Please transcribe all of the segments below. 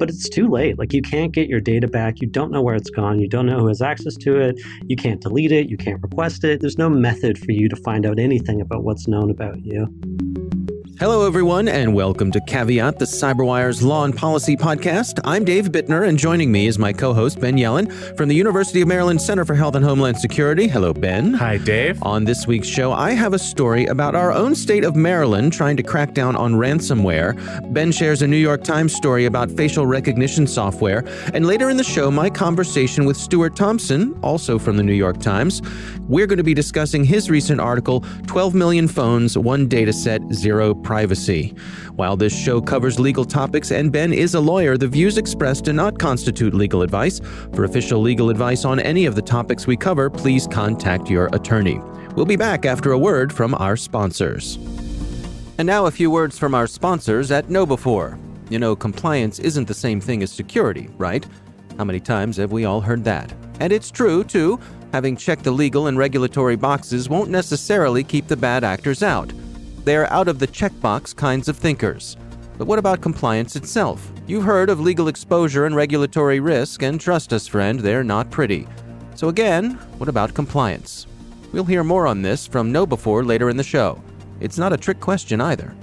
but it's too late. Like, you can't get your data back. You don't know where it's gone. You don't know who has access to it. You can't delete it. You can't request it. There's no method for you to find out anything about what's known about you. Hello, everyone, and welcome to Caveat, the CyberWire's Law and Policy podcast. I'm Dave Bittner, and joining me is my co-host, Ben Yellen, from the University of Maryland Center for Health and Homeland Security. Hello, Ben. Hi, Dave. On this week's show, I have a story about our own state of Maryland trying to crack down on ransomware. Ben shares a New York Times story about facial recognition software. And later in the show, my conversation with Stuart Thompson, also from the New York Times. We're going to be discussing his recent article, 12 Million Phones, One Dataset, Zero Privacy. While this show covers legal topics and Ben is a lawyer, the views expressed do not constitute legal advice. For official legal advice on any of the topics we cover, please contact your attorney. We'll be back after a word from our sponsors. And now a few words from our sponsors at KnowBe4. You know, compliance isn't the same thing as security, right? How many times have we all heard that? And it's true, too. Having checked the legal and regulatory boxes won't necessarily keep the bad actors out. They're out of the checkbox kinds of thinkers. But what about compliance itself? You've heard of legal exposure and regulatory risk, and trust us, friend, they're not pretty. So again, what about compliance? We'll hear more on this from KnowBe4 later in the show. It's not a trick question either.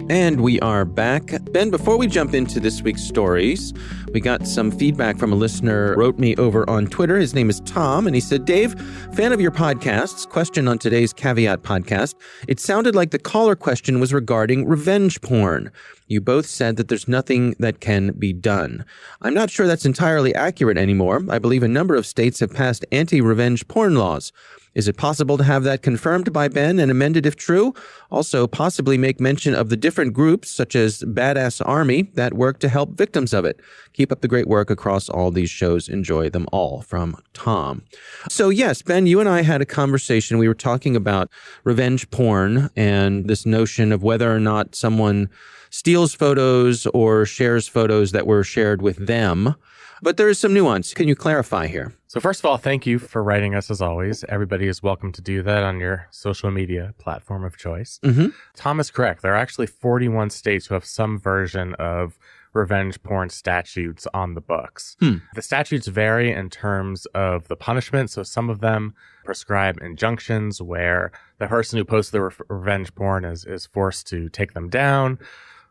And we are back. Ben, before we jump into this week's stories, we got some feedback from a listener who wrote me over on Twitter. His name is Tom, and he said, Dave, fan of your podcasts. Question on today's Caveat podcast. It sounded like the caller question was regarding revenge porn. You both said that there's nothing that can be done. I'm not sure that's entirely accurate anymore. I believe a number of states have passed anti-revenge porn laws. Is it possible to have that confirmed by Ben and amended if true? Also, possibly make mention of the different groups, such as Badass Army, that work to help victims of it. Keep up the great work across all these shows. Enjoy them all. From Tom. So yes, Ben, you and I had a conversation. We were talking about revenge porn and this notion of whether or not someone steals photos or shares photos that were shared with them. But there is some nuance. Can you clarify here? So first of all, thank you for writing us as always. Everybody is welcome to do that on your social media platform of choice. Mm-hmm. Tom is correct. There are actually 41 states who have some version of revenge porn statutes on the books. The statutes vary in terms of the punishment. So some of them prescribe injunctions where the person who posts the revenge porn is forced to take them down.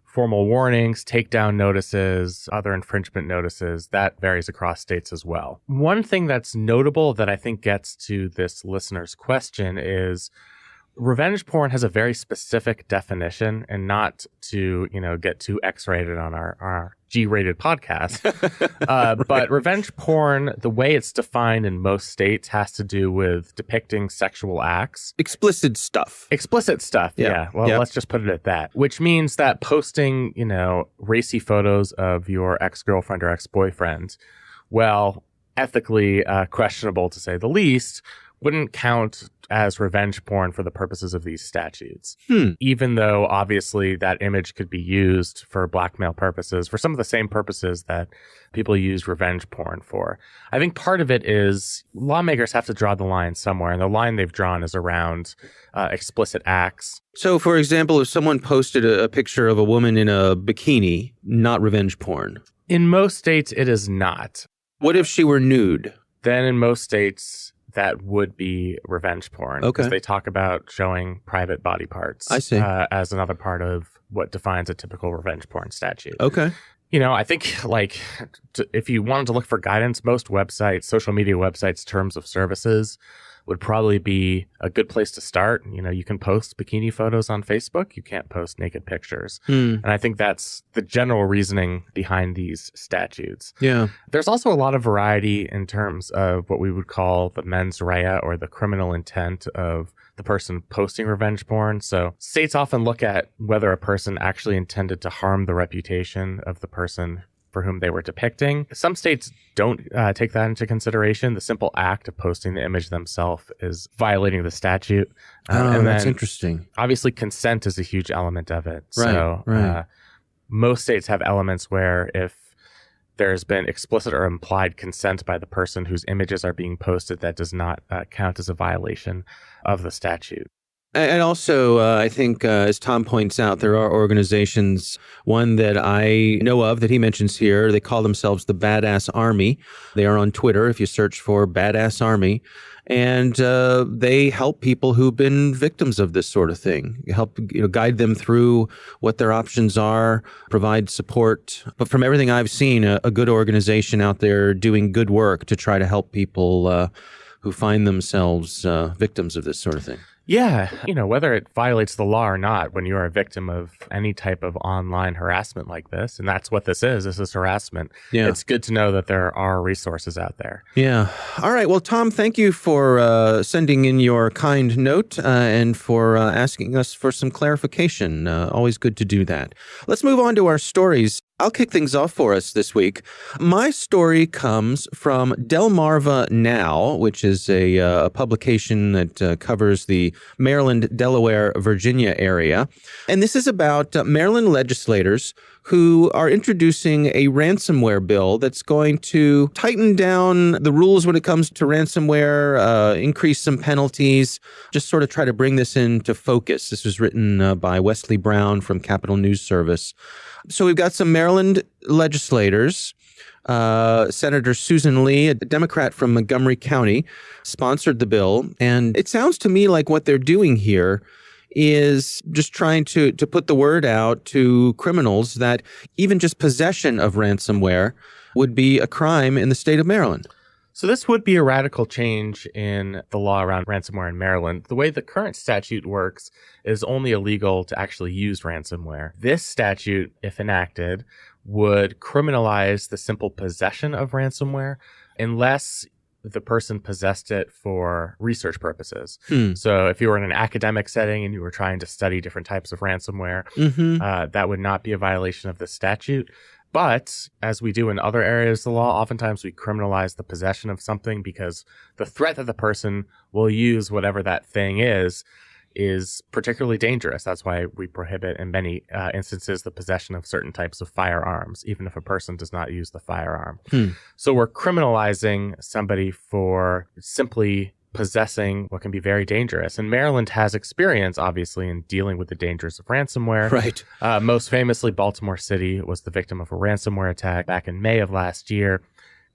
Formal warnings, takedown notices, other infringement notices, that varies across states as well. One thing that's notable that I think gets to this listener's question is revenge porn has a very specific definition, and not to, get too X-rated on our G-rated podcast. But revenge porn, the way it's defined in most states, has to do with depicting sexual acts. Explicit stuff. Yeah. Well, let's just put it at that. Which means that posting, racy photos of your ex-girlfriend or ex-boyfriend, well, ethically questionable to say the least, wouldn't count as revenge porn for the purposes of these statutes. Even though obviously that image could be used for blackmail purposes, for some of the same purposes that people use revenge porn for. I think part of it is lawmakers have to draw the line somewhere, and the line they've drawn is around explicit acts. So, for example, if someone posted a picture of a woman in a bikini, not revenge porn. In most states, it is not. What if she were nude? Then in most states, that would be revenge porn. Okay. Because they talk about showing private body parts. I see. As another part of what defines a typical revenge porn statute. Okay. I think if you wanted to look for guidance, most websites, social media websites, terms of services would probably be a good place to start. You can post bikini photos on Facebook. You can't post naked pictures. And I think that's the general reasoning behind these statutes. Yeah. There's also a lot of variety in terms of what we would call the mens rea, or the criminal intent of the person posting revenge porn. So states often look at whether a person actually intended to harm the reputation of the person for whom they were depicting. Some states don't take that into consideration. The simple act of posting the image themselves is violating the statute. And that's interesting. Obviously, consent is a huge element of it. Right. Most states have elements where if there's been explicit or implied consent by the person whose images are being posted, that does not count as a violation of the statute. And also, I think, as Tom points out, there are organizations, one that I know of that he mentions here, they call themselves the Badass Army. They are on Twitter if you search for Badass Army. And they help people who've been victims of this sort of thing, help guide them through what their options are, provide support. But from everything I've seen, a good organization out there doing good work to try to help people who find themselves victims of this sort of thing. Yeah. Whether it violates the law or not, when you are a victim of any type of online harassment like this, and that's what this is harassment. Yeah. It's good to know that there are resources out there. Yeah. All right. Well, Tom, thank you for sending in your kind note and for asking us for some clarification. Always good to do that. Let's move on to our stories. I'll kick things off for us this week. My story comes from Delmarva Now, which is a publication that covers the Maryland, Delaware, Virginia area. And this is about Maryland legislators who are introducing a ransomware bill that's going to tighten down the rules when it comes to ransomware, increase some penalties, just sort of try to bring this into focus. This was written by Wesley Brown from Capitol News Service. So we've got some Maryland legislators. Senator Susan Lee, a Democrat from Montgomery County, sponsored the bill. And it sounds to me like what they're doing here is just trying to put the word out to criminals that even just possession of ransomware would be a crime in the state of Maryland. So this would be a radical change in the law around ransomware in Maryland. The way the current statute works is only illegal to actually use ransomware. This statute, if enacted, would criminalize the simple possession of ransomware unless the person possessed it for research purposes. So if you were in an academic setting and you were trying to study different types of ransomware, that would not be a violation of the statute. But as we do in other areas of the law, oftentimes we criminalize the possession of something because the threat that the person will use whatever that thing is particularly dangerous. That's why we prohibit in many instances the possession of certain types of firearms, even if a person does not use the firearm. So we're criminalizing somebody for simply possessing what can be very dangerous. And Maryland has experience, obviously, in dealing with the dangers of ransomware. Right. Most famously, Baltimore City was the victim of a ransomware attack back in May of last year.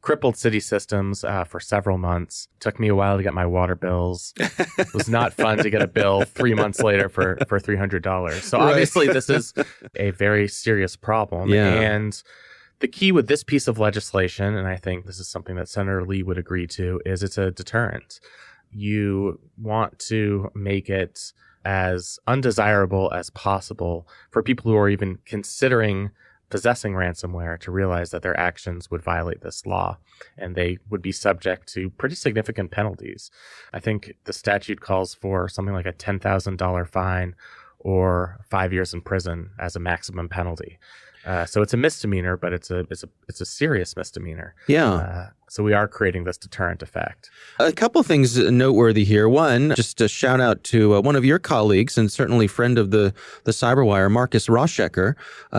Crippled city systems for several months. Took me a while to get my water bills. It was not fun to get a bill 3 months later for $300. So obviously this is a very serious problem. Yeah. And the key with this piece of legislation, and I think this is something that Senator Lee would agree to, is it's a deterrent. You want to make it as undesirable as possible for people who are even considering possessing ransomware to realize that their actions would violate this law and they would be subject to pretty significant penalties. I think the statute calls for something like a $10,000 fine or 5 years in prison as a maximum penalty. So it's a misdemeanor, but it's a serious misdemeanor. Yeah. So we are creating this deterrent effect. A couple things noteworthy here. One, just a shout out to one of your colleagues and certainly friend of the Cyberwire, Marcus Roschecker.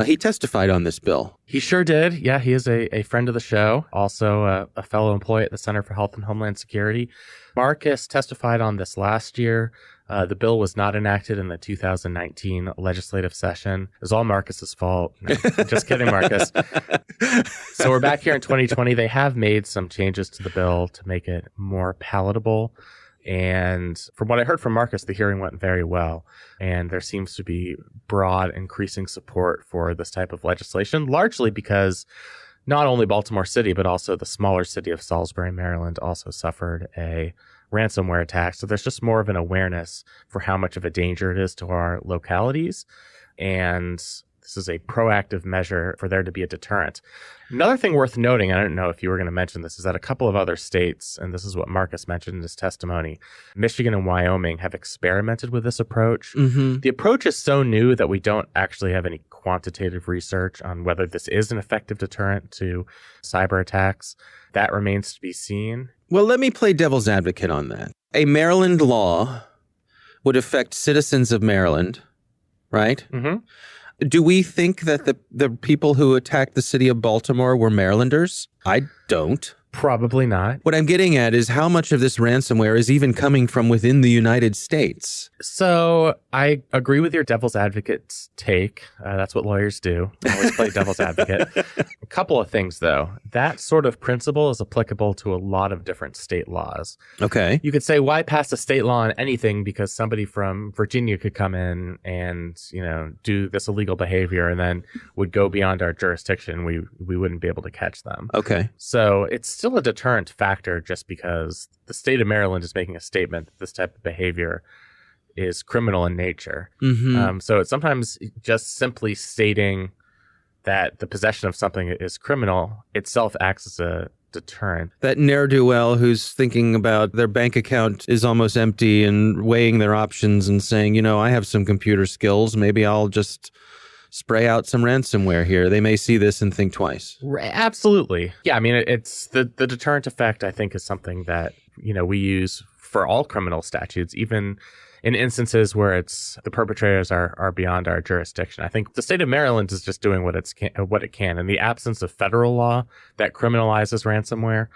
He testified on this bill. He sure did. Yeah, he is a friend of the show, also a fellow employee at the Center for Health and Homeland Security. Marcus testified on this last year. The bill was not enacted in the 2019 legislative session. It was all Marcus's fault. No, just kidding, Marcus. So we're back here in 2020. They have made some changes to the bill to make it more palatable. And from what I heard from Marcus, the hearing went very well. And there seems to be broad, increasing support for this type of legislation, largely because not only Baltimore City, but also the smaller city of Salisbury, Maryland, also suffered a ransomware attack. So there's just more of an awareness for how much of a danger it is to our localities. And this is a proactive measure for there to be a deterrent. Another thing worth noting, I don't know if you were going to mention this, is that a couple of other states, and this is what Marcus mentioned in his testimony, Michigan and Wyoming have experimented with this approach. The approach is so new that we don't actually have any quantitative research on whether this is an effective deterrent to cyber attacks. That remains to be seen. Well, let me play devil's advocate on that. A Maryland law would affect citizens of Maryland, right? Do we think that the people who attacked the city of Baltimore were Marylanders? I don't. Probably not. What I'm getting at is how much of this ransomware is even coming from within the United States? So I agree with your devil's advocate's take. That's what lawyers do. They always play devil's advocate. A couple of things, though. That sort of principle is applicable to a lot of different state laws. Okay. You could say, why pass a state law on anything? Because somebody from Virginia could come in and, do this illegal behavior and then would go beyond our jurisdiction. We wouldn't be able to catch them. Okay. So it's still a deterrent factor just because the state of Maryland is making a statement that this type of behavior is criminal in nature. So it's sometimes just simply stating that the possession of something is criminal itself acts as a deterrent. That ne'er-do-well who's thinking about their bank account is almost empty and weighing their options and saying, I have some computer skills. Maybe I'll just spray out some ransomware here. They may see this and think twice. Absolutely. Yeah, I mean, it's the deterrent effect, I think, is something that, we use for all criminal statutes, even in instances where the perpetrators are beyond our jurisdiction. I think the state of Maryland is just doing what it can. In the absence of federal law that criminalizes ransomware,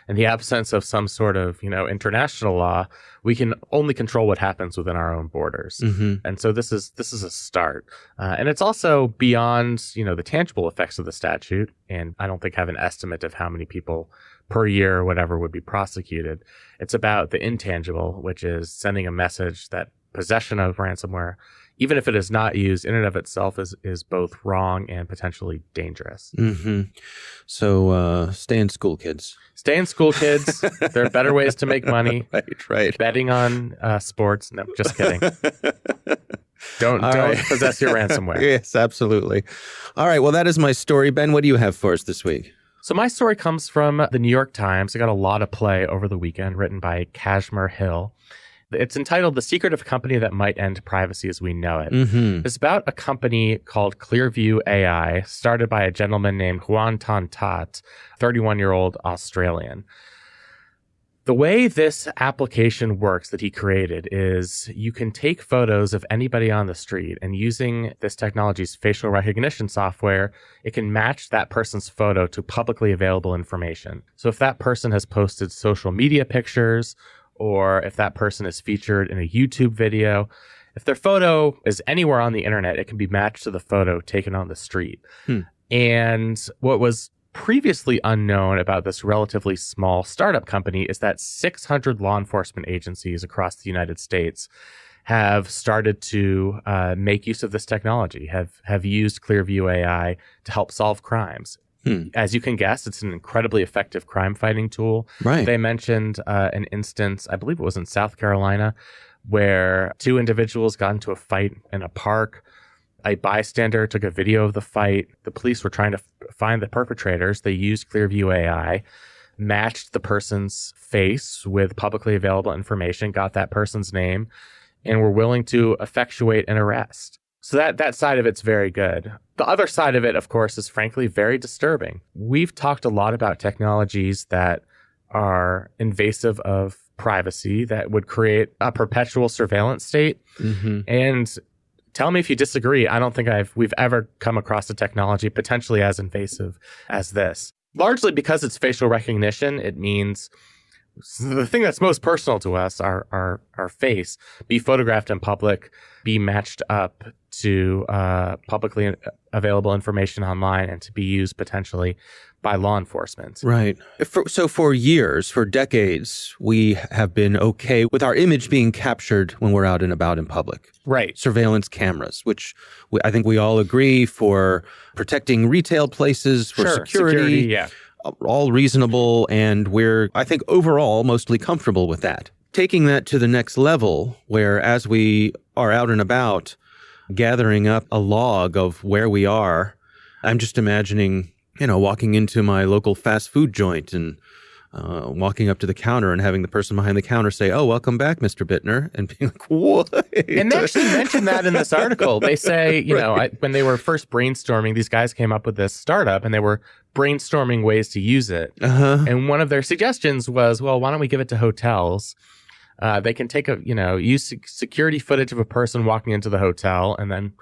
in the absence of some sort of, international law, we can only control what happens within our own borders. And so this is a start. And it's also beyond, the tangible effects of the statute. And I don't think I have an estimate of how many people per year or whatever would be prosecuted. It's about the intangible, which is sending a message that possession of ransomware, even if it is not used in and of itself, is both wrong and potentially dangerous. So stay in school, kids. Stay in school, kids. There are better ways to make money. Right. Betting on sports. No, just kidding. Don't possess your ransomware. Yes, absolutely. All right. Well, that is my story. Ben, what do you have for us this week? So my story comes from the New York Times. It got a lot of play over the weekend, written by Kashmir Hill. It's entitled The Secretive Company That Might End Privacy as We Know It. It's about a company called Clearview AI, started by a gentleman named Juan Tan Tat, 31-year-old Australian. The way this application works that he created is you can take photos of anybody on the street, and using this technology's facial recognition software, it can match that person's photo to publicly available information. So if that person has posted social media pictures, or if that person is featured in a YouTube video, if their photo is anywhere on the internet, it can be matched to the photo taken on the street. And what was previously unknown about this relatively small startup company is that 600 law enforcement agencies across the United States have started to make use of this technology, have used Clearview AI to help solve crimes. As you can guess, it's an incredibly effective crime fighting tool. Right. They mentioned an instance, I believe it was in South Carolina, where two individuals got into a fight in a park. A bystander took a video of the fight. The police were trying to find the perpetrators. They used Clearview AI, matched the person's face with publicly available information, got that person's name, and were willing to effectuate an arrest. So that side of it's very good. The other side of it, of course, is frankly very disturbing. We've talked a lot about technologies that are invasive of privacy, that would create a perpetual surveillance state. And tell me if you disagree. I don't think we've ever come across a technology potentially as invasive as this. Largely because it's facial recognition, it means the thing that's most personal to us, our face, be photographed in public, be matched up to publicly available information online, and to be used potentially by law enforcement. Right. So for years, for decades, we have been okay with our image being captured when we're out and about in public. Right. Surveillance cameras, which I think we all agree for protecting retail places, for security. Yeah. All reasonable, and we're, I think, overall mostly comfortable with that. Taking that to the next level, where as we are out and about, gathering up a log of where we are, I'm just imagining, walking into my local fast food joint and walking up to the counter and having the person behind the counter say, "Oh, welcome back, Mr. Bittner," and being like, "What?" And they actually mentioned that in this article. They say, when they were first brainstorming, these guys came up with this startup, and they were brainstorming ways to use it. And one of their suggestions was, well, why don't we give it to hotels? They can take use security footage of a person walking into the hotel and then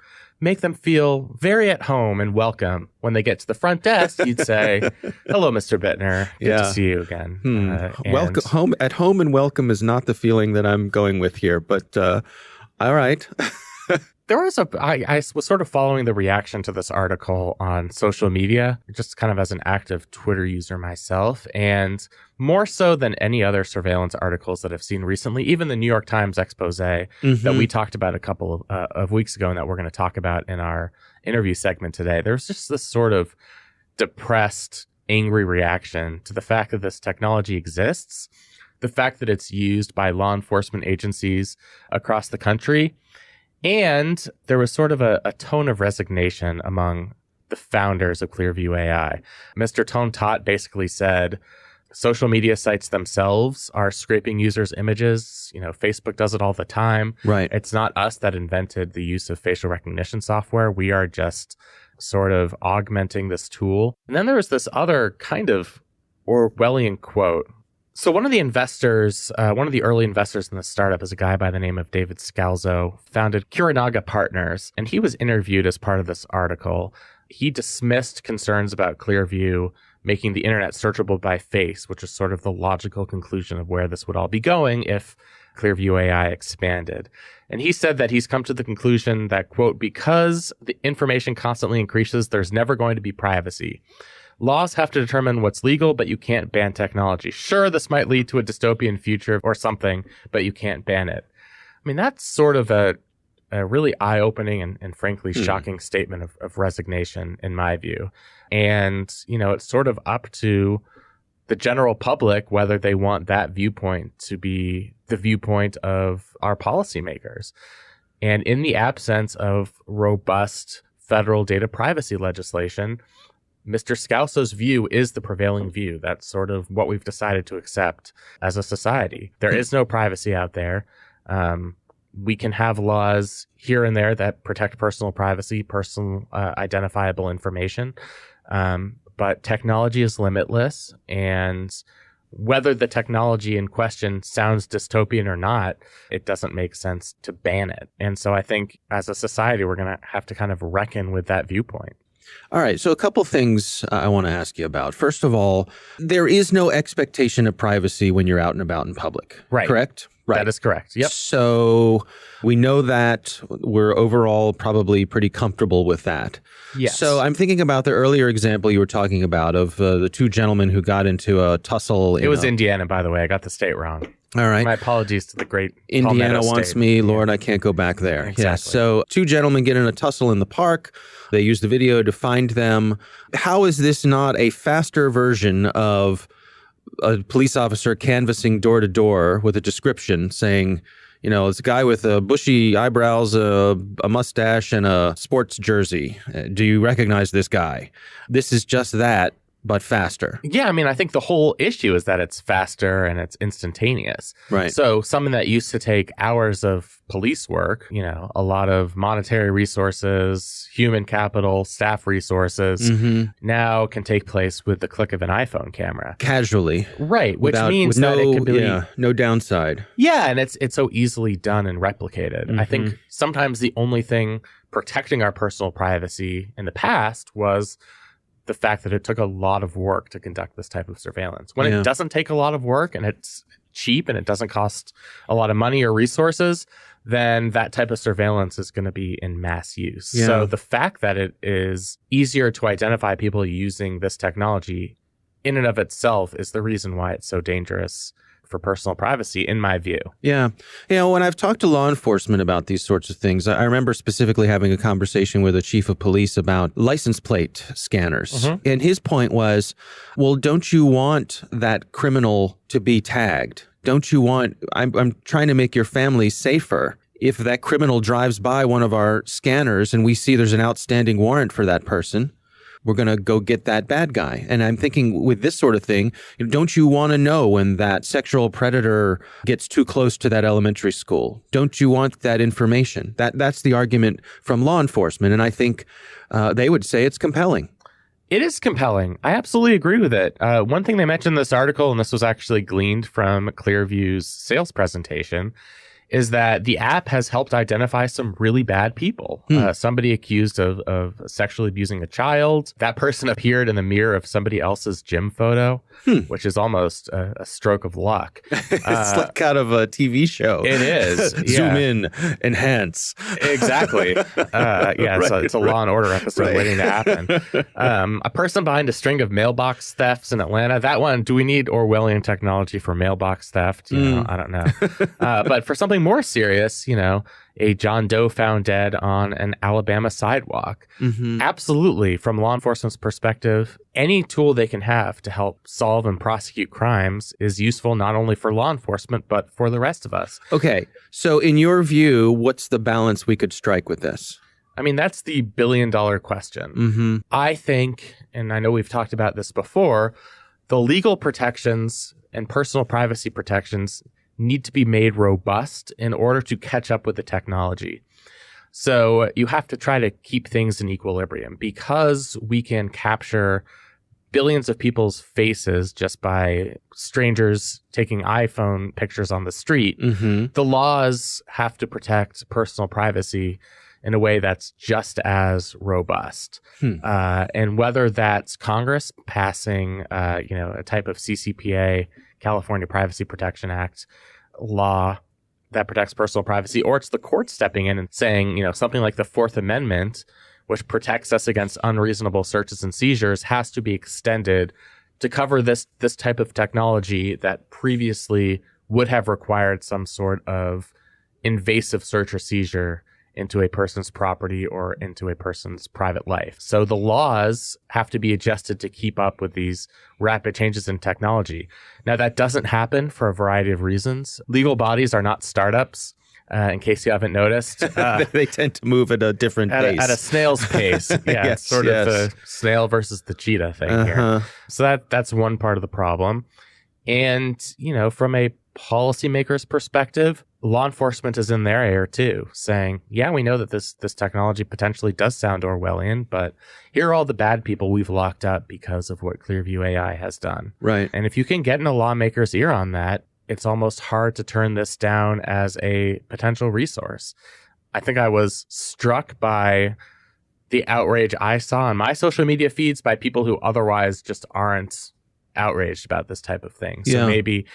make them feel very at home and welcome. When they get to the front desk, you'd say, hello, Mr. Bittner. Good to see you again. Welcome home. At home and welcome is not the feeling that I'm going with here, but all right. There was I was sort of following the reaction to this article on social media, just kind of as an active Twitter user myself, and more so than any other surveillance articles that I've seen recently, even the New York Times expose that we talked about a couple of weeks ago and that we're going to talk about in our interview segment today. There's just this sort of depressed, angry reaction to the fact that this technology exists, the fact that it's used by law enforcement agencies across the country. And there was sort of a tone of resignation among the founders of Clearview AI. Mr. Ton Tat basically said, social media sites themselves are scraping users' images. Facebook does it all the time. Right. It's not us that invented the use of facial recognition software. We are just sort of augmenting this tool. And then there was this other kind of Orwellian quote. So one of the investors, one of the early investors in the startup is a guy by the name of David Scalzo, founded Kuranaga Partners, and he was interviewed as part of this article. He dismissed concerns about Clearview making the internet searchable by face, which is sort of the logical conclusion of where this would all be going if Clearview AI expanded. And he said that he's come to the conclusion that, quote, because the information constantly increases, there's never going to be privacy. Laws have to determine what's legal, but you can't ban technology. Sure, this might lead to a dystopian future or something, but you can't ban it. I mean, that's sort of a really eye-opening and frankly shocking statement of resignation, in my view. And, it's sort of up to the general public whether they want that viewpoint to be the viewpoint of our policymakers. And in the absence of robust federal data privacy legislation, Mr. Scalzo's view is the prevailing view. That's sort of what we've decided to accept as a society. There is no privacy out there. We can have laws here and there that protect personal privacy, personal identifiable information. But technology is limitless. And whether the technology in question sounds dystopian or not, it doesn't make sense to ban it. And so I think as a society, we're going to have to kind of reckon with that viewpoint. All right. So a couple things I want to ask you about. First of all, there is no expectation of privacy when you're out and about in public. Right. Correct? Right. That is correct. Yep. So we know that we're overall probably pretty comfortable with that. Yes. So I'm thinking about the earlier example you were talking about of the two gentlemen who got into a tussle. It was Indiana, by the way. I got the state wrong. All right. My apologies to the great Indiana Palmetto wants State. me, Lord, I can't go back there. Exactly. Yeah. So two gentlemen get in a tussle in the park. They use the video to find them. How is this not a faster version of a police officer canvassing door to door with a description saying, it's a guy with bushy eyebrows, a mustache, and a sports jersey. Do you recognize this guy? This is just that, but faster. Yeah, I mean, I think the whole issue is that it's faster and it's instantaneous. Right. So something that used to take hours of police work, a lot of monetary resources, human capital, staff resources, now can take place with the click of an iPhone camera. Casually. Right, which means that it can be... no downside. Yeah, and it's so easily done and replicated. I think sometimes the only thing protecting our personal privacy in the past was the fact that it took a lot of work to conduct this type of surveillance. When it doesn't take a lot of work and it's cheap and it doesn't cost a lot of money or resources, then that type of surveillance is going to be in mass use. Yeah. So the fact that it is easier to identify people using this technology in and of itself is the reason why it's so dangerous for personal privacy, in my view. Yeah. When I've talked to law enforcement about these sorts of things, I remember specifically having a conversation with a chief of police about license plate scanners. And his point was, well, don't you want that criminal to be tagged? Don't you want, I'm trying to make your family safer. If that criminal drives by one of our scanners and we see there's an outstanding warrant for that person, we're going to go get that bad guy. And I'm thinking with this sort of thing, don't you want to know when that sexual predator gets too close to that elementary school? Don't you want that information? That's the argument from law enforcement. And I think they would say it's compelling. It is compelling. I absolutely agree with it. One thing they mentioned in this article, and this was actually gleaned from Clearview's sales presentation, is that the app has helped identify some really bad people. Somebody accused of sexually abusing a child. That person appeared in the mirror of somebody else's gym photo, which is almost a stroke of luck. It's like out of a TV show. It is. Zoom in, enhance. Exactly. It's a Law and Order episode waiting to happen. A person behind a string of mailbox thefts in Atlanta. That one, do we need Orwellian technology for mailbox theft? I don't know. But for something more serious, a John Doe found dead on an Alabama sidewalk. Absolutely, from law enforcement's perspective, any tool they can have to help solve and prosecute crimes is useful not only for law enforcement, but for the rest of us. Okay, so in your view, what's the balance we could strike with this? I mean, that's the billion-dollar question. I think, and I know we've talked about this before, the legal protections and personal privacy protections need to be made robust in order to catch up with the technology. So you have to try to keep things in equilibrium because we can capture billions of people's faces just by strangers taking iPhone pictures on the street. The laws have to protect personal privacy in a way that's just as robust. And whether that's Congress passing, a type of CCPA, California Privacy Protection Act law that protects personal privacy, or it's the court stepping in and saying, something like the Fourth Amendment, which protects us against unreasonable searches and seizures, has to be extended to cover this type of technology that previously would have required some sort of invasive search or seizure into a person's property or into a person's private life. So the laws have to be adjusted to keep up with these rapid changes in technology. Now, that doesn't happen for a variety of reasons. Legal bodies are not startups, in case you haven't noticed. They tend to move at a different pace. At a snail's pace. Yeah, it's sort of the snail versus the cheetah thing here. So that's one part of the problem. And, from a policymaker's perspective, law enforcement is in their ear too, saying, yeah, we know that this technology potentially does sound Orwellian, but here are all the bad people we've locked up because of what Clearview AI has done. Right. And if you can get in a lawmaker's ear on that, it's almost hard to turn this down as a potential resource. I think I was struck by the outrage I saw on my social media feeds by people who otherwise just aren't outraged about this type of thing. So maybe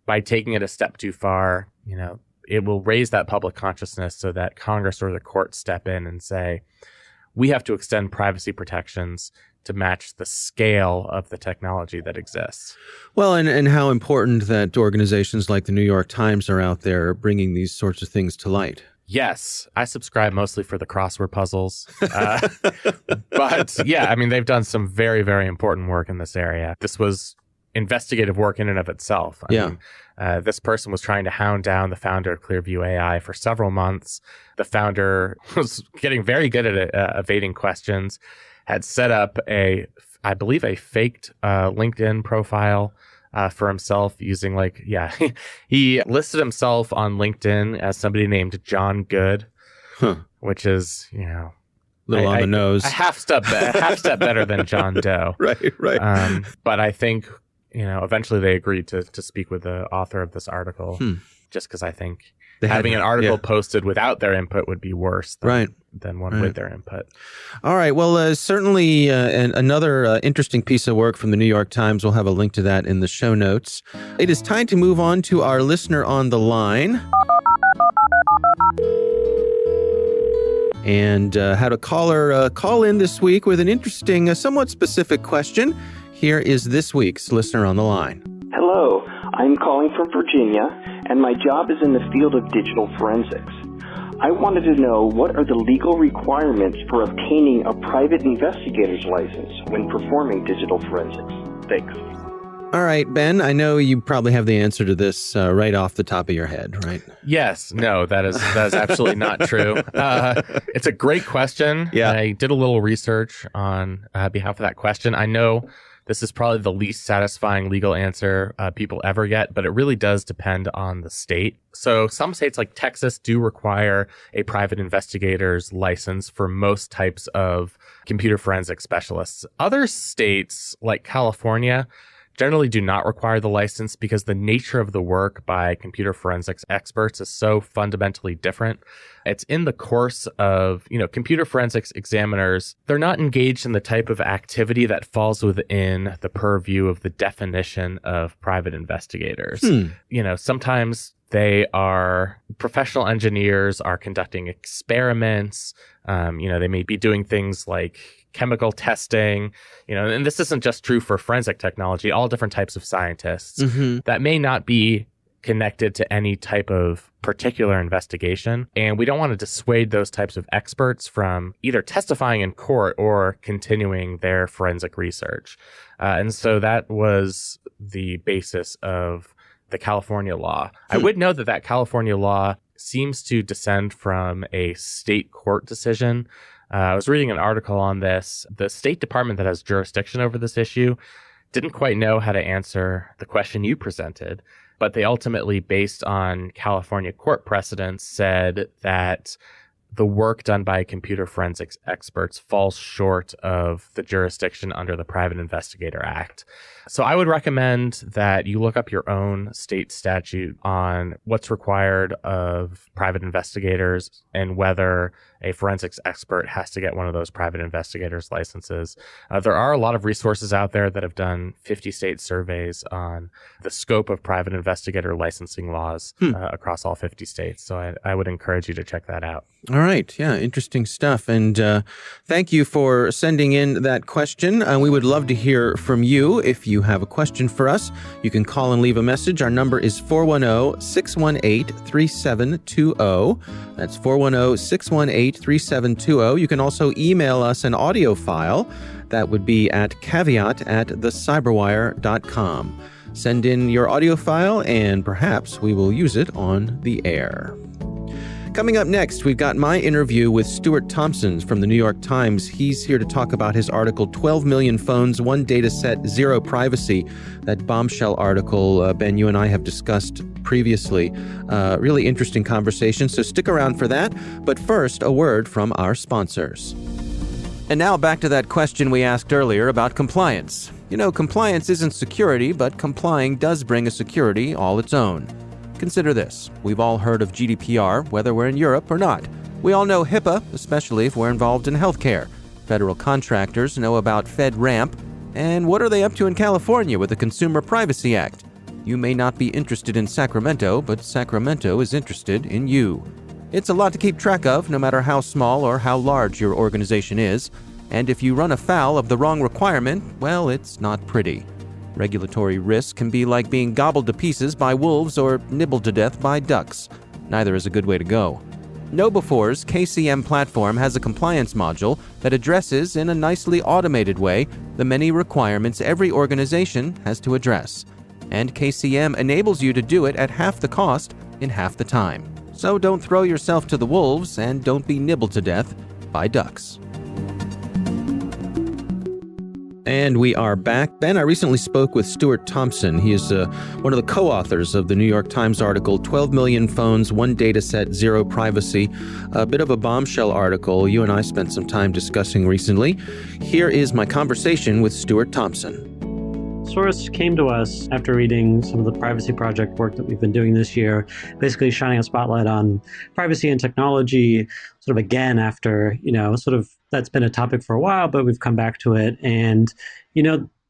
by taking it a step too far, it will raise that public consciousness so that Congress or the court step in and say, we have to extend privacy protections to match the scale of the technology that exists. Well, and how important that organizations like the New York Times are out there bringing these sorts of things to light. Yes, I subscribe mostly for the crossword puzzles. But yeah, I mean, they've done some very, very important work in this area. This was investigative work in and of itself. I mean, this person was trying to hound down the founder of Clearview AI for several months. The founder was getting very good at evading questions, had set up I believe a faked LinkedIn profile for himself using he listed himself on LinkedIn as somebody named John Good, which is, a little on the nose. A half step better than John Doe. Right. But I think, eventually they agreed to speak with the author of this article, just because I think having an article posted without their input would be worse than one with their input. All right. Well, certainly another interesting piece of work from the New York Times. We'll have a link to that in the show notes. It is time to move on to our listener on the line. And had a caller call in this week with an interesting, somewhat specific question. Here is this week's listener on the line. Hello, I'm calling from Virginia, and my job is in the field of digital forensics. I wanted to know, what are the legal requirements for obtaining a private investigator's license when performing digital forensics? Thanks. All right, Ben, I know you probably have the answer to this right off the top of your head, right? Yes. No, that is absolutely not true. It's a great question. Yeah. I did a little research on behalf of that question. I know this is probably the least satisfying legal answer people ever get, but it really does depend on the state. So some states like Texas do require a private investigator's license for most types of computer forensic specialists. Other states like California generally do not require the license because the nature of the work by computer forensics experts is so fundamentally different. It's in the course of, computer forensics examiners, they're not engaged in the type of activity that falls within the purview of the definition of private investigators. Sometimes professional engineers are conducting experiments. They may be doing things like chemical testing, and this isn't just true for forensic technology, all different types of scientists that may not be connected to any type of particular investigation. And we don't want to dissuade those types of experts from either testifying in court or continuing their forensic research. And so that was the basis of the California law. I would note that California law seems to descend from a state court decision. I was reading an article on this. The State Department that has jurisdiction over this issue didn't quite know how to answer the question you presented, but they ultimately, based on California court precedents, said that the work done by computer forensics experts falls short of the jurisdiction under the Private Investigator Act. So I would recommend that you look up your own state statute on what's required of private investigators and whether a forensics expert has to get one of those private investigators licenses. There are a lot of resources out there that have done 50-state surveys on the scope of private investigator licensing laws across all 50 states. So I would encourage you to check that out. All right. Yeah, interesting stuff. And thank you for sending in that question. We would love to hear from you. If you have a question for us, you can call and leave a message. Our number is 410-618-3720. That's 410-618-3720. You can also email us an audio file. That would be at caveat@thecyberwire.com. Send in your audio file and perhaps we will use it on the air. Coming up next, we've got my interview with Stuart Thompson from the New York Times. He's here to talk about his article, 12 Million Phones, One Dataset, Zero Privacy. That bombshell article, Ben, you and I have discussed previously. Really interesting conversation, so stick around for that. But first, a word from our sponsors. And now back to that question we asked earlier about compliance. Compliance isn't security, but complying does bring a security all its own. Consider this. We've all heard of GDPR, whether we're in Europe or not. We all know HIPAA, especially if we're involved in healthcare. Federal contractors know about FedRAMP. And what are they up to in California with the Consumer Privacy Act? You may not be interested in Sacramento, but Sacramento is interested in you. It's a lot to keep track of, no matter how small or how large your organization is. And if you run afoul of the wrong requirement, well, it's not pretty. Regulatory risk can be like being gobbled to pieces by wolves or nibbled to death by ducks. Neither is a good way to go. KnowBefore's KCM platform has a compliance module that addresses in a nicely automated way the many requirements every organization has to address. And KCM enables you to do it at half the cost in half the time. So don't throw yourself to the wolves and don't be nibbled to death by ducks. And we are back. Ben, I recently spoke with Stuart Thompson. He is one of the co-authors of the New York Times article, 12 Million Phones, One Dataset, Zero Privacy. A bit of a bombshell article you and I spent some time discussing recently. Here is my conversation with Stuart Thompson. Source came to us after reading some of the Privacy Project work that we've been doing this year, basically shining a spotlight on privacy and technology, sort of again after, that's been a topic for a while, but we've come back to it. And,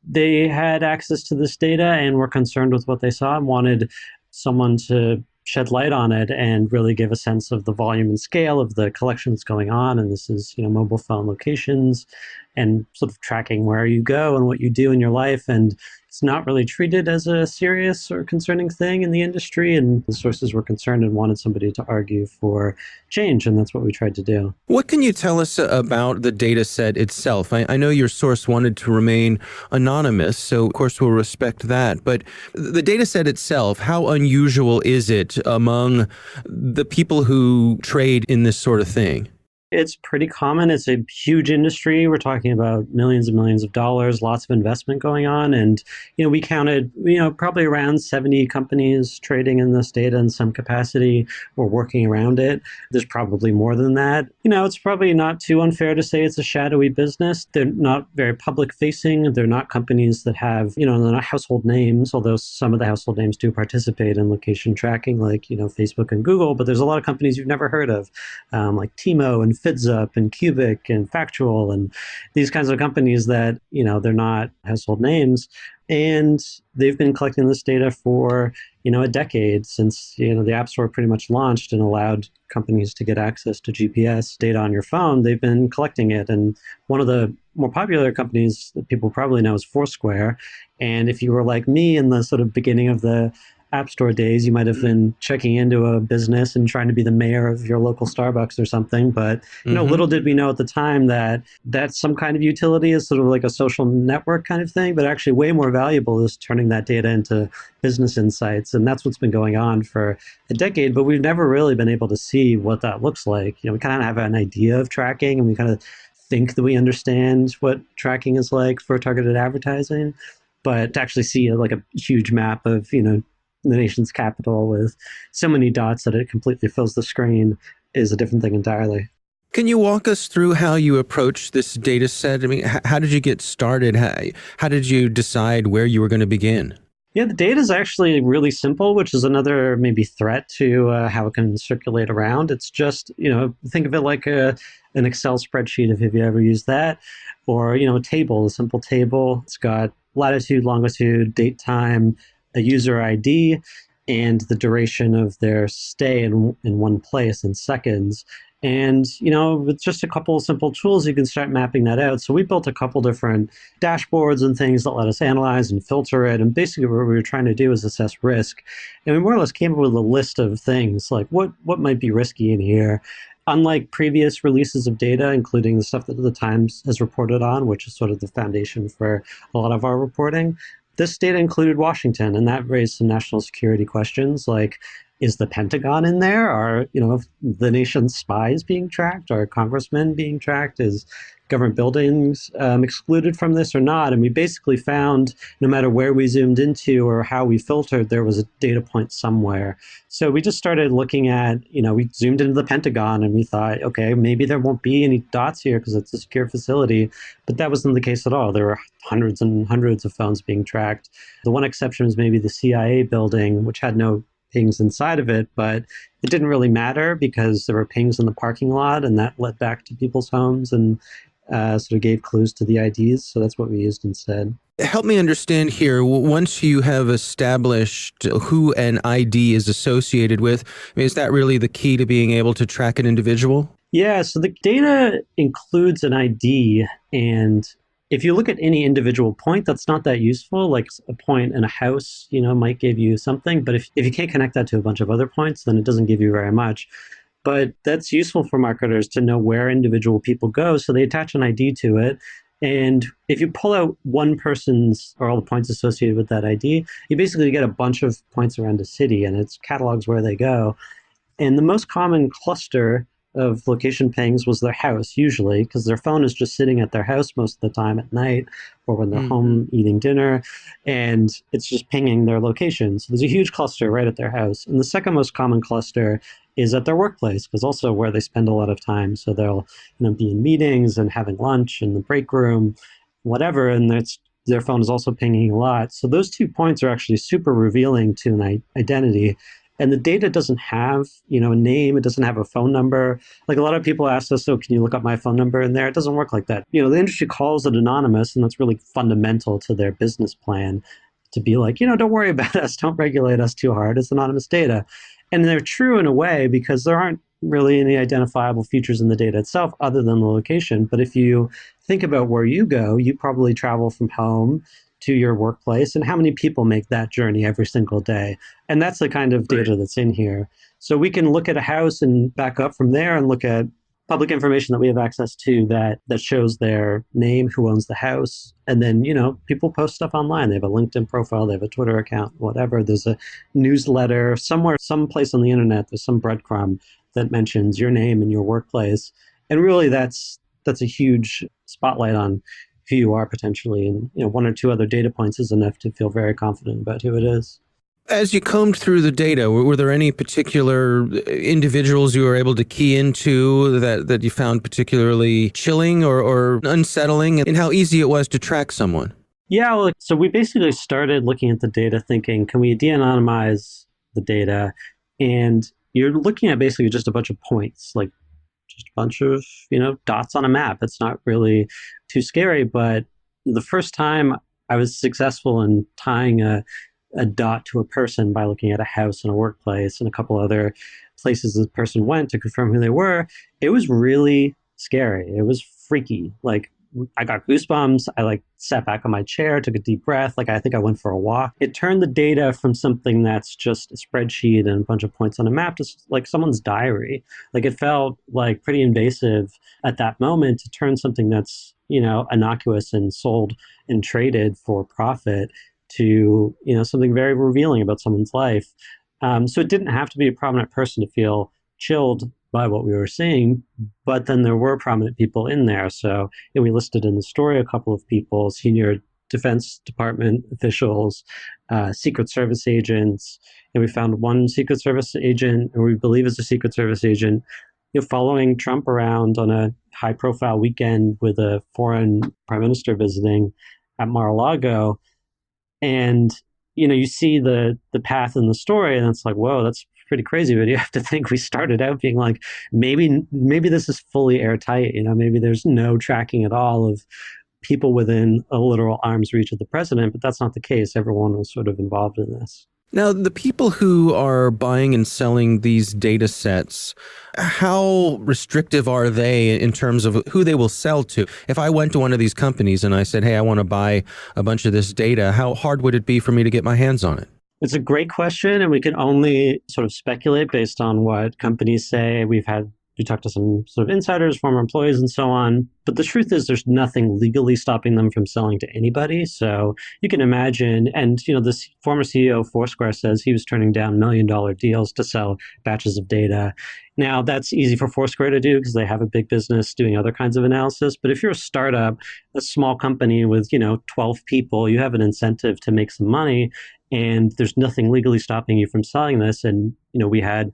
they had access to this data and were concerned with what they saw and wanted someone to shed light on it and really give a sense of the volume and scale of the collection that's going on. And this is, mobile phone locations and sort of tracking where you go and what you do in your life. And it's not really treated as a serious or concerning thing in the industry. And the sources were concerned and wanted somebody to argue for change. And that's what we tried to do. What can you tell us about the data set itself? I know your source wanted to remain anonymous, so of course we'll respect that. But the data set itself, how unusual is it among the people who trade in this sort of thing? It's pretty common. It's a huge industry. We're talking about millions and millions of dollars, lots of investment going on. And, we counted, probably around 70 companies trading in this data in some capacity or working around it. There's probably more than that. It's probably not too unfair to say it's a shadowy business. They're not very public facing. They're not companies that have, they're not household names, although some of the household names do participate in location tracking, like, Facebook and Google. But there's a lot of companies you've never heard of, like Timo and FidZup and Cubic and Factual and these kinds of companies that, they're not household names. And they've been collecting this data for, a decade since, the App Store pretty much launched and allowed companies to get access to GPS data on your phone. They've been collecting it. And one of the more popular companies that people probably know is Foursquare. And if you were like me in the sort of beginning of the App Store days, you might have been checking into a business and trying to be the mayor of your local Starbucks or something. But, little did we know at the time that that's some kind of utility is sort of like a social network kind of thing, but actually way more valuable is turning that data into business insights. And that's what's been going on for a decade, but we've never really been able to see what that looks like. We kind of have an idea of tracking and we kind of think that we understand what tracking is like for targeted advertising, but to actually see like a huge map of, the nation's capital with so many dots that it completely fills the screen is a different thing entirely. Can you walk us through how you approach this data set? I mean, how did you get started? How did you decide where you were going to begin? Yeah, the data is actually really simple, which is another maybe threat to how it can circulate around. It's just, think of it like an Excel spreadsheet if you've ever used that, or, a table, a simple table. It's got latitude, longitude, date, time, a user ID, and the duration of their stay in one place in seconds. And, with just a couple of simple tools, you can start mapping that out. So we built a couple different dashboards and things that let us analyze and filter it. And basically what we were trying to do is assess risk. And we more or less came up with a list of things, like what might be risky in here. Unlike previous releases of data, including the stuff that the Times has reported on, which is sort of the foundation for a lot of our reporting, this data included Washington, and that raised some national security questions like, is the Pentagon in there? Are, the nation's spies being tracked? Are congressmen being tracked? Is government buildings excluded from this or not? And we basically found, no matter where we zoomed into or how we filtered, there was a data point somewhere. So we just started looking at, we zoomed into the Pentagon and we thought, okay, maybe there won't be any dots here because it's a secure facility. But that wasn't the case at all. There were hundreds and hundreds of phones being tracked. The one exception was maybe the CIA building, which had no pings inside of it, but it didn't really matter because there were pings in the parking lot and that led back to people's homes and sort of gave clues to the IDs. So that's what we used instead. Help me understand here. Once you have established who an ID is associated with, is that really the key to being able to track an individual? Yeah, so the data includes an ID, and if you look at any individual point, that's not that useful. Like a point in a house, might give you something. But if you can't connect that to a bunch of other points, then it doesn't give you very much. But that's useful for marketers to know where individual people go. So they attach an ID to it. And if you pull out one person's or all the points associated with that ID, you basically get a bunch of points around a city and it catalogs where they go. And the most common cluster of location pings was their house, usually, because their phone is just sitting at their house most of the time at night or when they're home eating dinner, and it's just pinging their location. So there's a huge cluster right at their house. And the second most common cluster is at their workplace, because also where they spend a lot of time. So they'll be in meetings and having lunch in the break room, whatever, and their phone is also pinging a lot. So those 2 points are actually super revealing to an identity. And the data doesn't have, a name. It doesn't have a phone number. Like a lot of people ask us, so can you look up my phone number in there? It doesn't work like that. The industry calls it anonymous, and that's really fundamental to their business plan to be like, don't worry about us. Don't regulate us too hard. It's anonymous data. And they're true in a way because there aren't really any identifiable features in the data itself other than the location. But if you think about where you go, you probably travel from home to your workplace, and how many people make that journey every single day. And that's the kind of data that's in here. So we can look at a house and back up from there and look at public information that we have access to that shows their name, who owns the house. And then, people post stuff online. They have a LinkedIn profile, they have a Twitter account, whatever. There's a newsletter somewhere, someplace on the internet, there's some breadcrumb that mentions your name and your workplace. And really that's a huge spotlight on who you are potentially. And one or two other data points is enough to feel very confident about who it is. As you combed through the data, were there any particular individuals you were able to key into that you found particularly chilling or unsettling, and how easy it was to track someone? Yeah, well, so we basically started looking at the data thinking, can we de-anonymize the data? And you're looking at basically just a bunch of points, like just a bunch of, dots on a map. It's not really too scary, but the first time I was successful in tying a dot to a person by looking at a house and a workplace and a couple other places the person went to confirm who they were, it was really scary. It was freaky. Like, I got goosebumps. I sat back on my chair, took a deep breath. I think I went for a walk. It turned the data from something that's just a spreadsheet and a bunch of points on a map to like someone's diary. It felt like pretty invasive at that moment to turn something that's, innocuous and sold and traded for profit to, something very revealing about someone's life. So it didn't have to be a prominent person to feel chilled by what we were seeing, but then there were prominent people in there. So we listed in the story a couple of people, senior Defense Department officials, Secret Service agents, and we found one Secret Service agent, or we believe is a Secret Service agent, following Trump around on a high-profile weekend with a foreign prime minister visiting at Mar-a-Lago. And you see the path in the story, and it's like, whoa, that's pretty crazy. But you have to think we started out being like, maybe this is fully airtight. Maybe there's no tracking at all of people within a literal arm's reach of the president. But that's not the case. Everyone was sort of involved in this. Now, the people who are buying and selling these data sets, how restrictive are they in terms of who they will sell to? If I went to one of these companies and I said, hey, I want to buy a bunch of this data, how hard would it be for me to get my hands on it? It's a great question, and we can only sort of speculate based on what companies say. We talked to some sort of insiders, former employees, and so on. But the truth is there's nothing legally stopping them from selling to anybody. So you can imagine, and this former CEO of Foursquare says he was turning down $1 million deals to sell batches of data. Now, that's easy for Foursquare to do because they have a big business doing other kinds of analysis. But if you're a startup, a small company with 12 people, you have an incentive to make some money, and there's nothing legally stopping you from selling this. And we had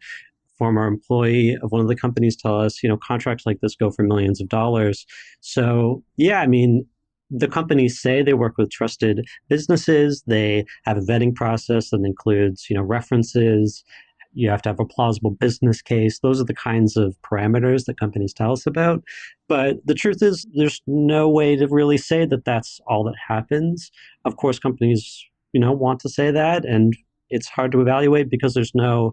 former employee of one of the companies tell us, contracts like this go for millions of dollars. So, yeah, the companies say they work with trusted businesses. They have a vetting process that includes, references. You have to have a plausible business case. Those are the kinds of parameters that companies tell us about. But the truth is, there's no way to really say that that's all that happens. Of course, companies, want to say that, and it's hard to evaluate because there's no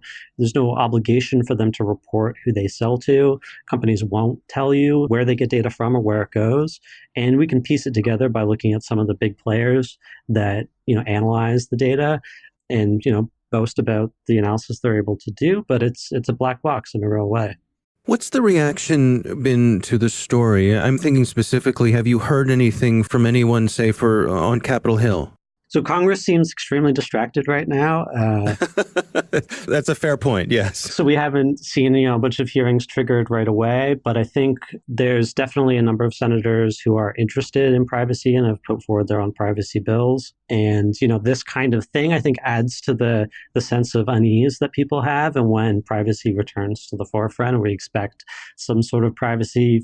obligation for them to report who they sell to. Companies won't tell you where they get data from or where it goes. And we can piece it together by looking at some of the big players that, analyze the data and, boast about the analysis they're able to do. But it's a black box in a real way. What's the reaction been to the story? I'm thinking specifically, have you heard anything from anyone, say, on Capitol Hill? So Congress seems extremely distracted right now. That's a fair point, yes. So we haven't seen, a bunch of hearings triggered right away, but I think there's definitely a number of senators who are interested in privacy and have put forward their own privacy bills. And, this kind of thing, I think, adds to the sense of unease that people have. And when privacy returns to the forefront, we expect some sort of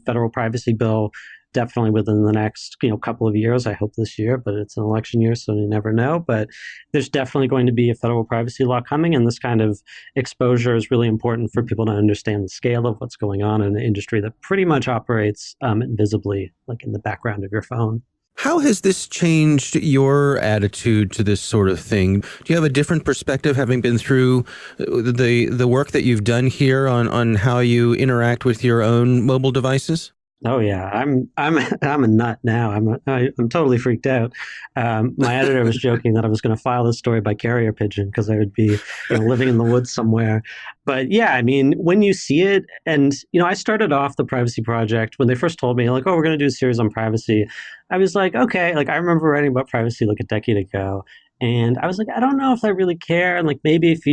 federal privacy bill definitely within the next couple of years. I hope this year, but it's an election year, so you never know. But there's definitely going to be a federal privacy law coming, and this kind of exposure is really important for people to understand the scale of what's going on in an industry that pretty much operates invisibly, like in the background of your phone. How has this changed your attitude to this sort of thing? Do you have a different perspective, having been through the work that you've done here on how you interact with your own mobile devices? Oh yeah, I'm a nut now. I'm totally freaked out. My editor was joking that I was going to file this story by carrier pigeon because I would be living in the woods somewhere. But yeah, when you see it, and I started off the privacy project when they first told me like, oh, we're going to do a series on privacy. I was like, okay, I remember writing about privacy like a decade ago. And I was like, I don't know if I really care. And maybe if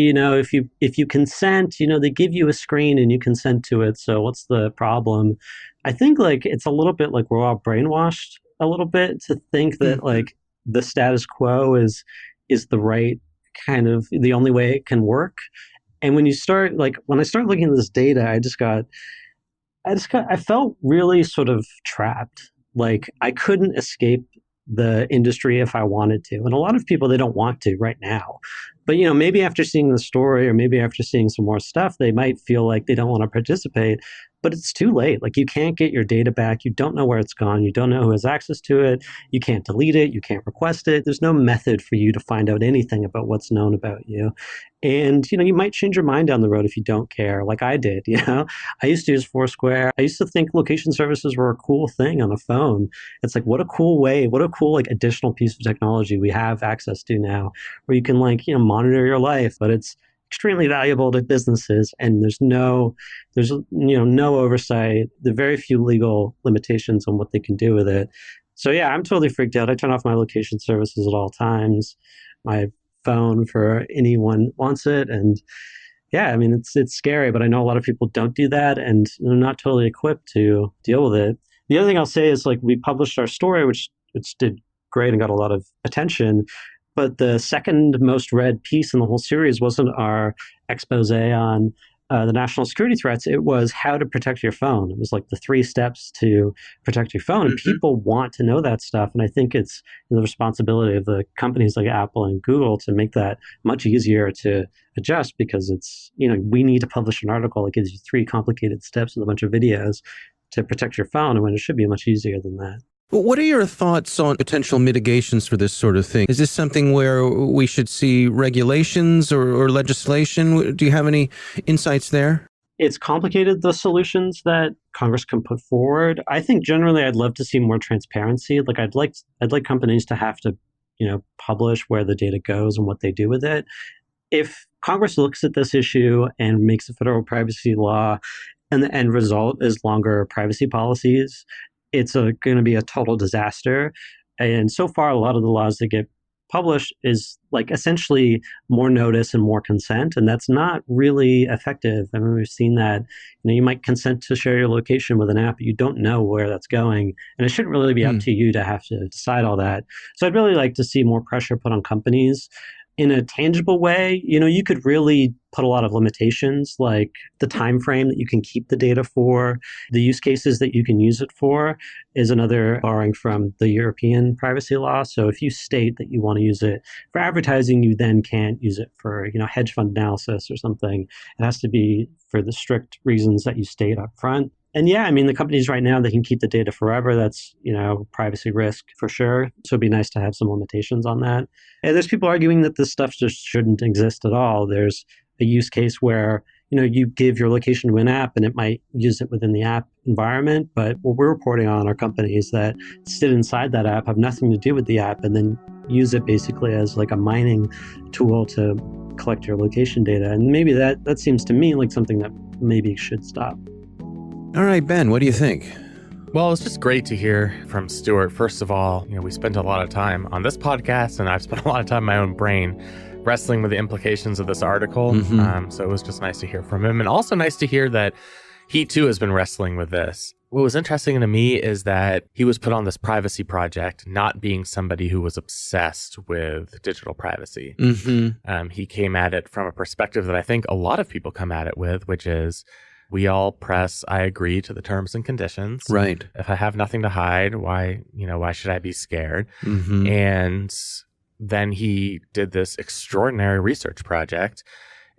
you consent, they give you a screen and you consent to it. So what's the problem? I think like it's a little bit like we're all brainwashed a little bit to think that like the status quo is the right kind of the only way it can work. And when you start like when I started looking at this data, I felt really sort of trapped. Like I couldn't escape the industry if I wanted to. And a lot of people, they don't want to right now. But, maybe after seeing the story or maybe after seeing some more stuff, they might feel like they don't want to participate. But it's too late. Like you can't get your data back. You don't know where it's gone. You don't know who has access to it. You can't delete it. You can't request it. There's no method for you to find out anything about what's known about you. And, you might change your mind down the road if you don't care, like I did. I used to use Foursquare. I used to think location services were a cool thing on a phone. It's like, what a cool way, what a cool, like, additional piece of technology we have access to now, where you can, like, monitor your life, but it's extremely valuable to businesses, and there's no oversight. There are very few legal limitations on what they can do with it. So yeah, I'm totally freaked out. I turn off my location services at all times. My phone for anyone wants it, and yeah, I mean it's scary, but I know a lot of people don't do that, and they're not totally equipped to deal with it. The other thing I'll say is like we published our story, which did great and got a lot of attention. But the second most read piece in the whole series wasn't our expose on the national security threats. It was how to protect your phone. It was like the 3 steps to protect your phone. And people want to know that stuff. And I think it's the responsibility of the companies like Apple and Google to make that much easier to adjust, because it's, we need to publish an article that gives you 3 complicated steps with a bunch of videos to protect your phone, and when it should be much easier than that. What are your thoughts on potential mitigations for this sort of thing? Is this something where we should see regulations or legislation? Do you have any insights there? It's complicated, the solutions that Congress can put forward. I think generally I'd love to see more transparency. Like I'd like companies to have to, publish where the data goes and what they do with it. If Congress looks at this issue and makes a federal privacy law and the end result is longer privacy policies, it's going to be a total disaster. And so far, a lot of the laws that get published is like essentially more notice and more consent. And that's not really effective. I mean, we've seen that, you might consent to share your location with an app, but you don't know where that's going. And it shouldn't really be up to you to have to decide all that. So I'd really like to see more pressure put on companies in a tangible way. You could really put a lot of limitations, like the time frame that you can keep the data for, the use cases that you can use it for is another borrowing from the European privacy law. So if you state that you want to use it for advertising, you then can't use it for, hedge fund analysis or something. It has to be for the strict reasons that you state up front. And yeah, I mean, the companies right now, they can keep the data forever. That's, privacy risk for sure. So it'd be nice to have some limitations on that. And there's people arguing that this stuff just shouldn't exist at all. There's a use case where, you give your location to an app and it might use it within the app environment. But what we're reporting on are companies that sit inside that app, have nothing to do with the app, and then use it basically as like a mining tool to collect your location data. And maybe that seems to me like something that maybe should stop. All right, Ben, what do you think? Well, it's just great to hear from Stuart. First of all, we spent a lot of time on this podcast, and I've spent a lot of time in my own brain wrestling with the implications of this article. So it was just nice to hear from him, and also nice to hear that he too has been wrestling with this. What was interesting to me is that he was put on this privacy project, not being somebody who was obsessed with digital privacy. He came at it from a perspective that I think a lot of people come at it with, which is, we all press, I agree to the terms and conditions. Right. If I have nothing to hide, why should I be scared? And then he did this extraordinary research project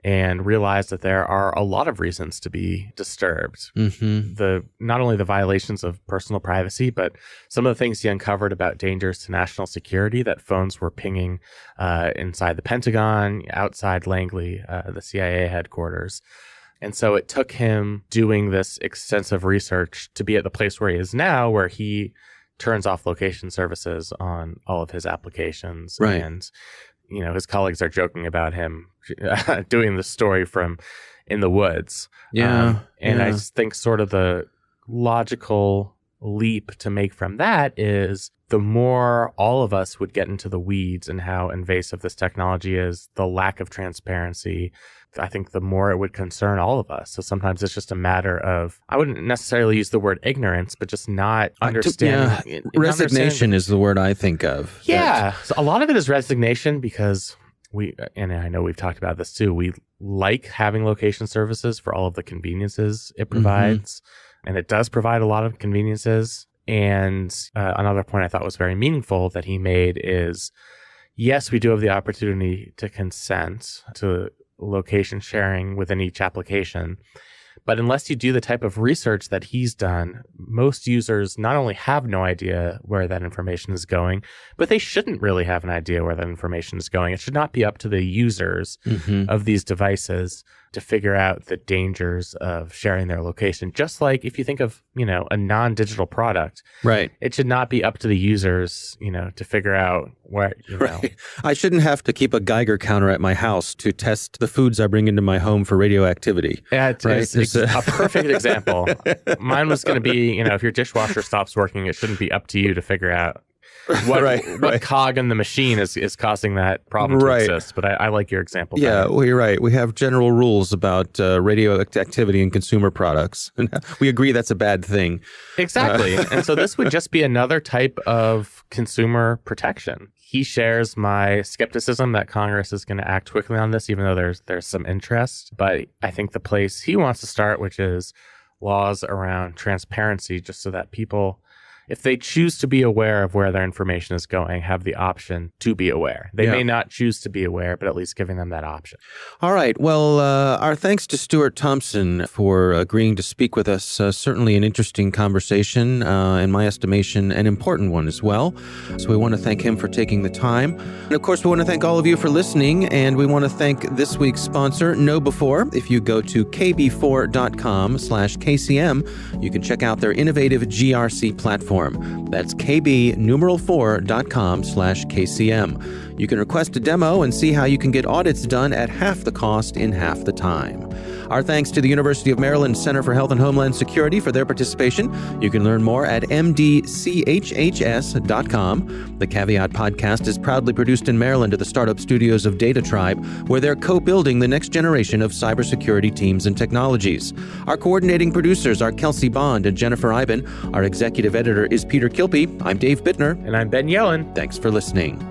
and realized that there are a lot of reasons to be disturbed. Not only the violations of personal privacy, but some of the things he uncovered about dangers to national security, that phones were pinging inside the Pentagon, outside Langley, the CIA headquarters. And so it took him doing this extensive research to be at the place where he is now, where he turns off location services on all of his applications. Right. And, his colleagues are joking about him doing the story from in the woods. Yeah. I just think sort of the logical leap to make from that is the more all of us would get into the weeds and how invasive this technology is, the lack of transparency, I think the more it would concern all of us. So sometimes it's just a matter of, I wouldn't necessarily use the word ignorance, but just not understanding. Resignation is the word I think of. Yeah. So a lot of it is resignation because and I know we've talked about this too, we like having location services for all of the conveniences it provides. And it does provide a lot of conveniences. And another point I thought was very meaningful that he made is, yes, we do have the opportunity to consent to location sharing within each application. But unless you do the type of research that he's done, most users not only have no idea where that information is going, but they shouldn't really have an idea where that information is going. It should not be up to the users of these devices to figure out the dangers of sharing their location. Just like if you think of, a non-digital product, right? It should not be up to the users, to figure out where, Right. I shouldn't have to keep a Geiger counter at my house to test the foods I bring into my home for radioactivity. Yeah, it's a perfect example. Mine was going to be, if your dishwasher stops working, it shouldn't be up to you to figure out what cog in the machine is causing that problem to exist. But I like your example. Yeah, well, you're right. We have general rules about radioactivity in consumer products. We agree that's a bad thing. Exactly. And so this would just be another type of consumer protection. He shares my skepticism that Congress is going to act quickly on this, even though there's some interest. But I think the place he wants to start, which is laws around transparency, just so that people, if they choose to be aware of where their information is going, have the option to be aware. They may not choose to be aware, but at least giving them that option. All right. Well, our thanks to Stuart Thompson for agreeing to speak with us. Certainly an interesting conversation, in my estimation, an important one as well. So we want to thank him for taking the time. And of course, we want to thank all of you for listening. And we want to thank this week's sponsor, KnowBe4. If you go to kb4.com/KCM, you can check out their innovative GRC platform. That's kb4.com/KCM. You can request a demo and see how you can get audits done at half the cost in half the time. Our thanks to the University of Maryland Center for Health and Homeland Security for their participation. You can learn more at mdchhs.com. The Caveat podcast is proudly produced in Maryland at the startup studios of Data Tribe, where they're co-building the next generation of cybersecurity teams and technologies. Our coordinating producers are Kelsey Bond and Jennifer Iben. Our executive editor is Peter Kilpie. I'm Dave Bittner. And I'm Ben Yellen. Thanks for listening.